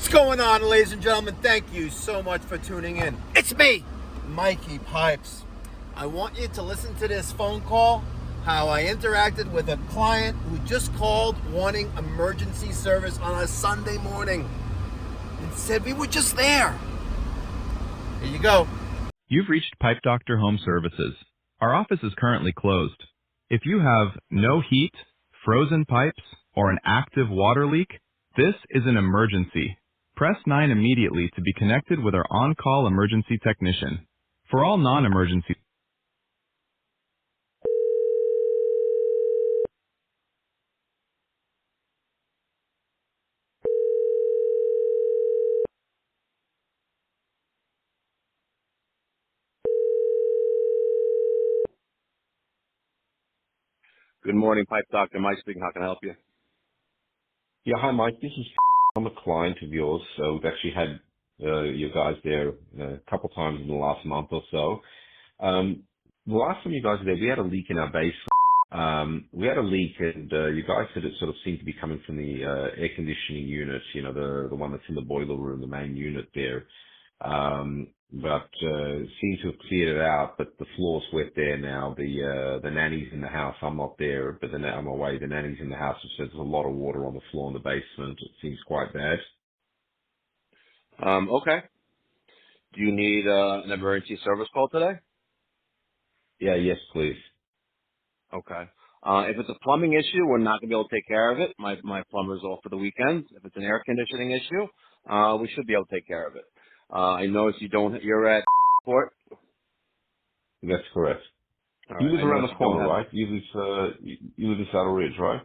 What's going on, ladies and gentlemen? Thank you so much for tuning in. It's me, Mikey Pipes. I want you to listen to this phone call, how I interacted with a client who just called wanting emergency service on a Sunday morning and said we were just there. Here you go. You've reached Pipe Doctor Home Services. Our office is currently closed. If you have no heat, frozen pipes, or an active water leak, this is an emergency. Press 9 immediately to be connected with our on-call emergency technician. For all non-emergency... Good morning, Pipe Doctor. Mike speaking. How can I help you? Yeah, hi Mike. This is I'm a client of yours. So we've actually had you guys there a couple times in the last month or so. The last time you guys were there, we had a leak in our basement. We had a leak, and you guys said it sort of seemed to be coming from the air conditioning unit. You know, the one that's in the boiler room, the main unit there. But seemed to have cleared it out. But the floor's wet there now. The nanny's in the house. I'm not there, but then I'm away. The nanny's in the house. It says there's a lot of water on the floor in the basement. It seems quite bad. Okay. Do you need an emergency service call today? Yeah, yes, please. Okay. If it's a plumbing issue, we're not going to be able to take care of it. My plumber's off for the weekend. If it's an air conditioning issue, we should be able to take care of it. I noticed you're at Port. That's correct. All You right. live I around noticed the you don't corner, have right? You live in Saddle Ridge, right?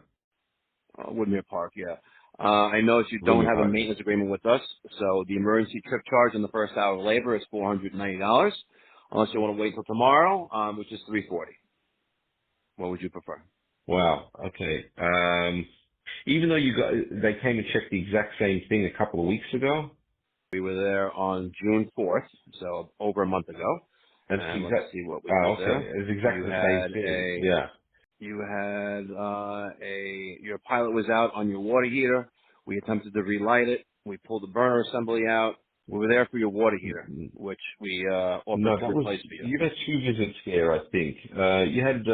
Woodmere Park, yeah. I noticed you don't William have a Park. maintenance agreement with us, so the emergency trip charge on the first hour of labor is $490, unless you want to wait till tomorrow, which is $340. What would you prefer? Wow. Okay. Even though they came and checked the exact same thing a couple of weeks ago. We were there on June 4th, so over a month ago. That's And let's exact. see what we Oh, did okay. there. It's exactly the same thing. Yeah. Your pilot was out on your water heater. We attempted to relight it. We pulled the burner assembly out. We were there for your water heater, which we offered No, to replace for you. you had two visits there, I think. You had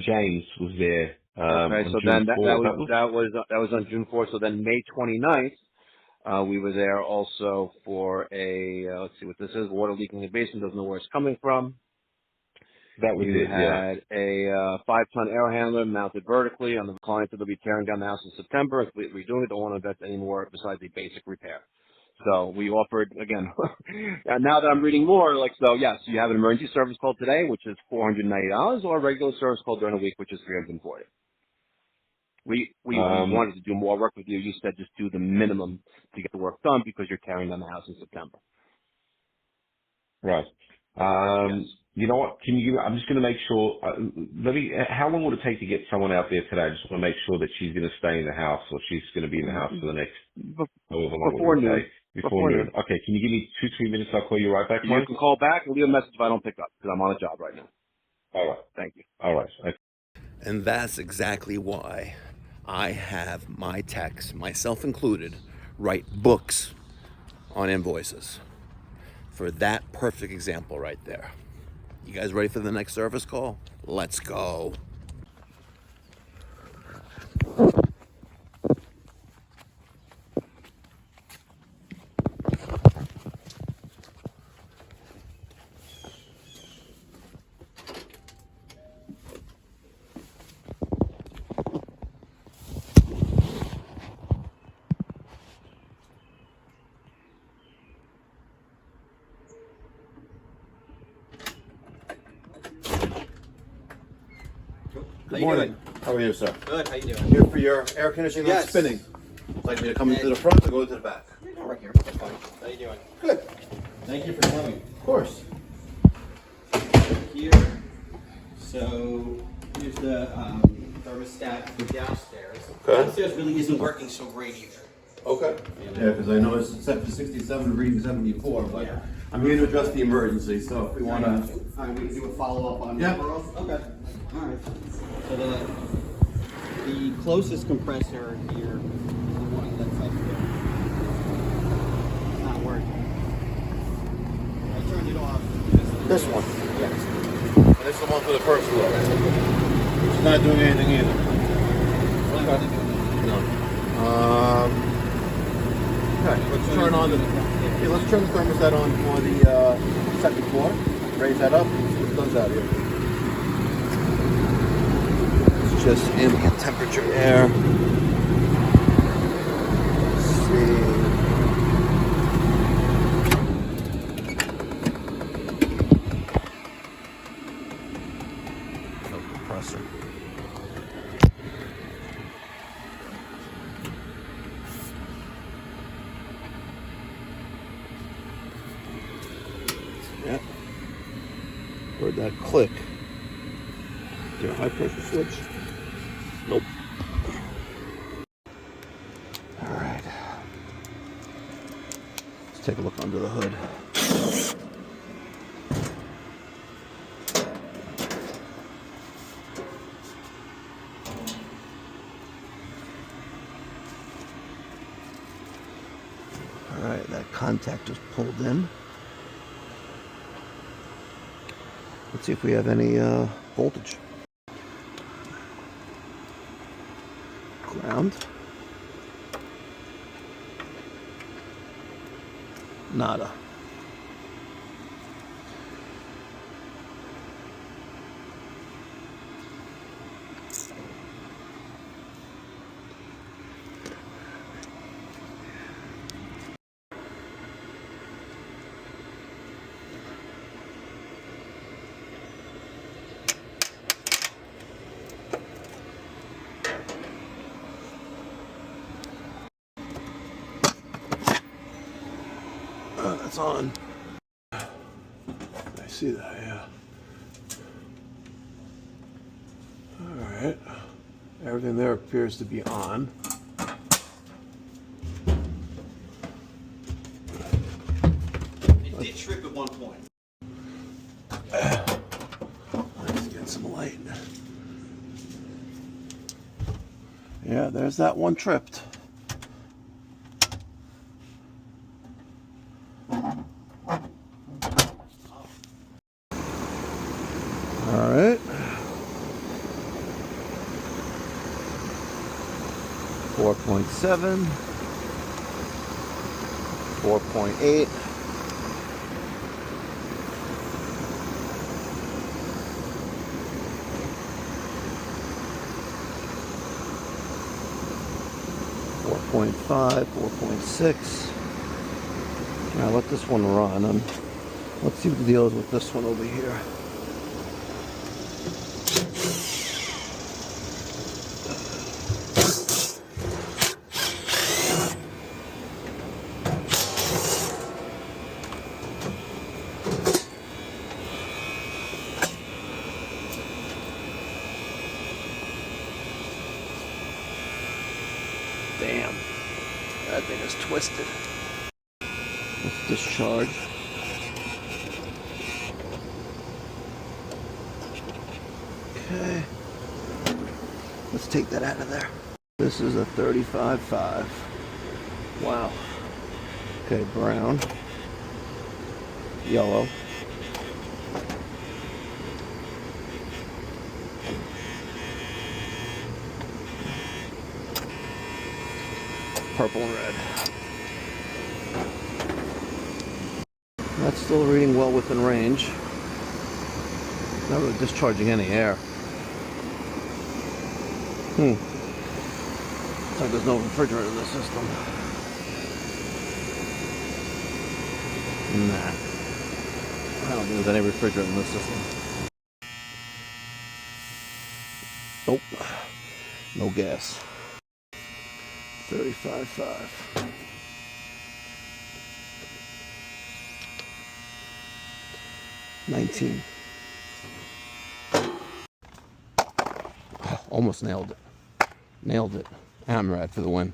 James was there Okay, on so June then that 4th. was on June 4th. So then May 29th, we were there also for let's see what this is, water leaking in the basement, doesn't know where it's coming from. That was You it. Yeah. had a 5-ton air handler mounted vertically on the client that will be tearing down the house in September. If we're doing it, don't want to invest any more besides a basic repair. So we offered, again, and now that I'm reading more, yes, you have an emergency service call today, which is $490, or a regular service call during the week, which is $340. We wanted to do more work with you. You said just do the minimum to get the work done because you're tearing down the house in September. Right. Yes. You know what? I'm just going to make sure. How long would it take to get someone out there today? I just want to make sure that she's going to stay in the house, or she's going to be in the house for the next however long it Before would noon. take. Before noon. Okay. Can you give me 2-3 minutes? I'll call you right back, You Mike. can call back and leave a message if I don't pick up because I'm on a job right now. All right. Thank you. All right. Okay. And that's exactly why I have my techs, myself included, write books on invoices for that perfect example right there. You guys ready for the next service call? Let's go. Good morning. How are you, sir? Good. How you doing? Here for your air conditioning Yes. and spinning. Would like me to come into the front or go to the back? Right here. That's fine. How you doing? Good. Thank you for coming. Of course. Here. So here's the thermostat for downstairs. Okay. Downstairs really isn't working so great either. Okay. Yeah, because I know it's set for 67, reading 74, but Yeah. I'm here to address the emergency, so if we want to... All right, we can do a follow up on Yeah. both. Okay. All right. So the closest compressor here is the one that's up there. This one. Yes. And this is the one for the first floor. It's not doing anything either. Okay. No. Okay, let's turn on the. Okay, let's turn the thermostat on for the second floor. Raise that up. See what it does out here. It's just ambient temperature air. Let's see. No compressor. Yeah. Heard that click. Is there a high pressure switch? Nope. All right. Let's take a look under the hood. All right, that contactor's pulled in. Let's see if we have any voltage. Ground. Nada. That's on. I see that, yeah. Alright. Everything there appears to be on. It did trip at one point. Let's get some light. Yeah, there's that one tripped. All right. 4.7, 4.8. .5, 4.6. Now let this one run. Let's see what the deal is with this one over here. Damn, that thing is twisted. Let's discharge. Okay. Let's take that out of there. This is a 35.5. Wow. Okay, brown. Yellow. Purple and red. That's still reading well within range. Not really discharging any air. Looks like there's no refrigerant in the system. Nah. I don't think there's any refrigerant in the system. Nope. No gas. 35.5. $19. Oh, almost nailed it. Nailed it. Hammerhead for the win.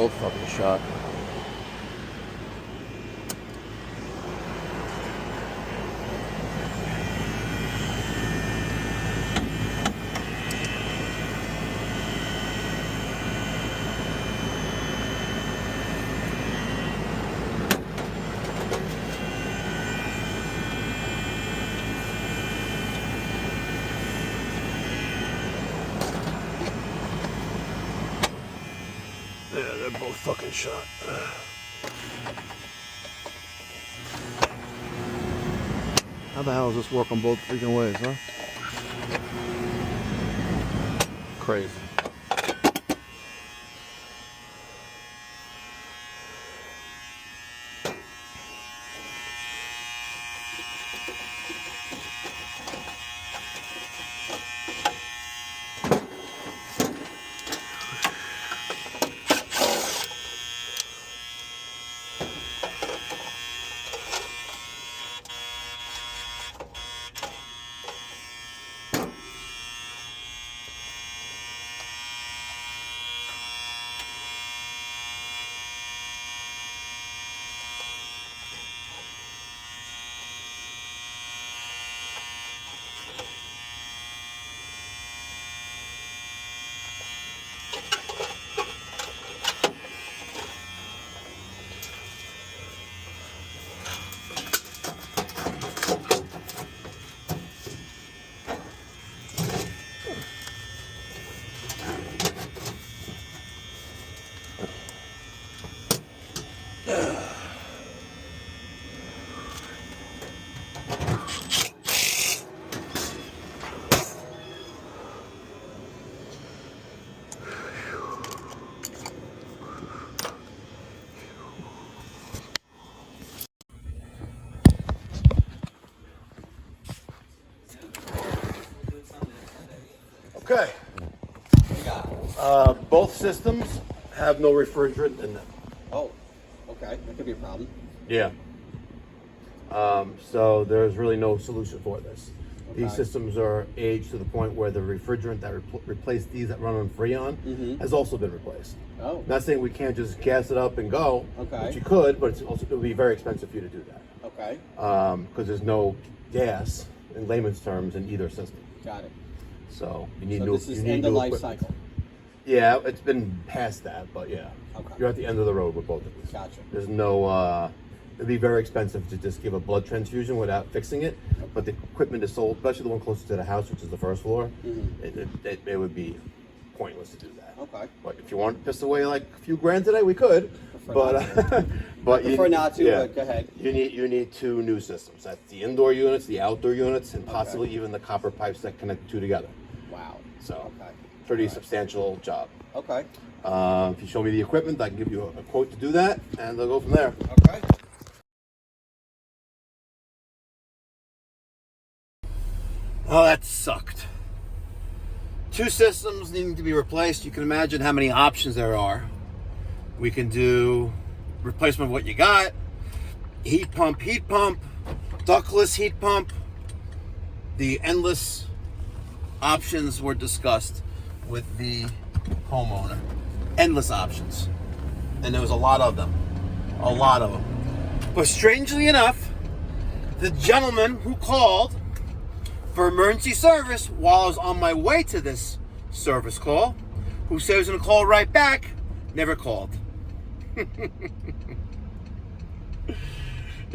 both fucking shot. Yeah, they're both fucking shot. How the hell does this work on both freaking ways, huh? Crazy. Okay. Both systems have no refrigerant in them. Oh, okay. That could be a problem. Yeah. So there's really no solution for this. Okay. These systems are aged to the point where the refrigerant that replaced these that run on Freon has also been replaced. Oh. Not saying we can't just gas it up and go, Okay. which you could, but it would be very expensive for you to do that. Okay. Because there's no gas, in layman's terms, in either system. Got it. So you need So new. this is you need end of new life equipment. cycle. Yeah, it's been past that, but yeah. Okay. You're at the end of the road with both of these. Gotcha. There's no, it'd be very expensive to just give a blood transfusion without fixing it, but the equipment is sold, especially the one closer to the house, which is the first floor, it would be pointless to do that. Okay. But if you want to piss away like a few grand today, we could, Prefer but prefer not to, but go ahead. You need two new systems. That's the indoor units, the outdoor units, and possibly even the copper pipes that connect the two together. Wow. So, Okay. pretty substantial job. Okay. If you show me the equipment, I can give you a quote to do that, and they'll go from there. Okay. Oh, that sucked. Two systems needing to be replaced. You can imagine how many options there are. We can do replacement of what you got, heat pump, ductless heat pump. The endless options were discussed with the homeowner. Endless options. And there was a lot of them. A lot of them. But strangely enough, the gentleman who called for emergency service while I was on my way to this service call, who said he was going to call right back, never called.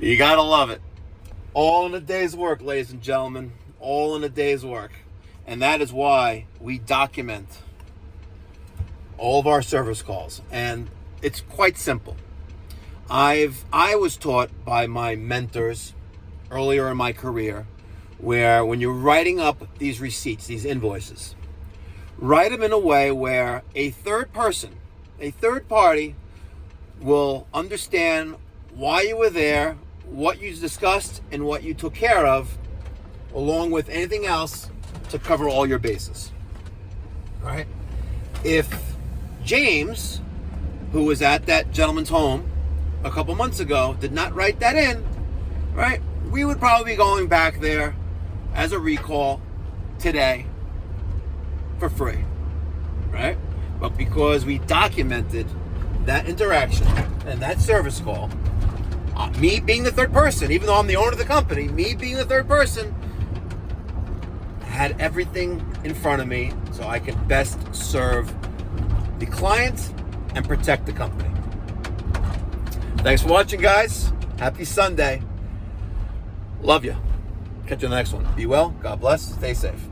You gotta love it. All in a day's work, ladies and gentlemen. All in a day's work. And that is why we document all of our service calls. And it's quite simple. I was taught by my mentors earlier in my career, where when you're writing up these receipts, these invoices, write them in a way where a third person, a third party, will understand why you were there, what you discussed, and what you took care of, along with anything else to cover all your bases. Right? If James, who was at that gentleman's home a couple months ago, did not write that in, right, we would probably be going back there as a recall today for free, right? But because we documented that interaction and that service call, me being the third person, even though I'm the owner of the company, me being the third person, had everything in front of me so I could best serve the client and protect the company. Thanks for watching, guys. Happy Sunday. Love you. Catch you on the next one. Be well. God bless. Stay safe.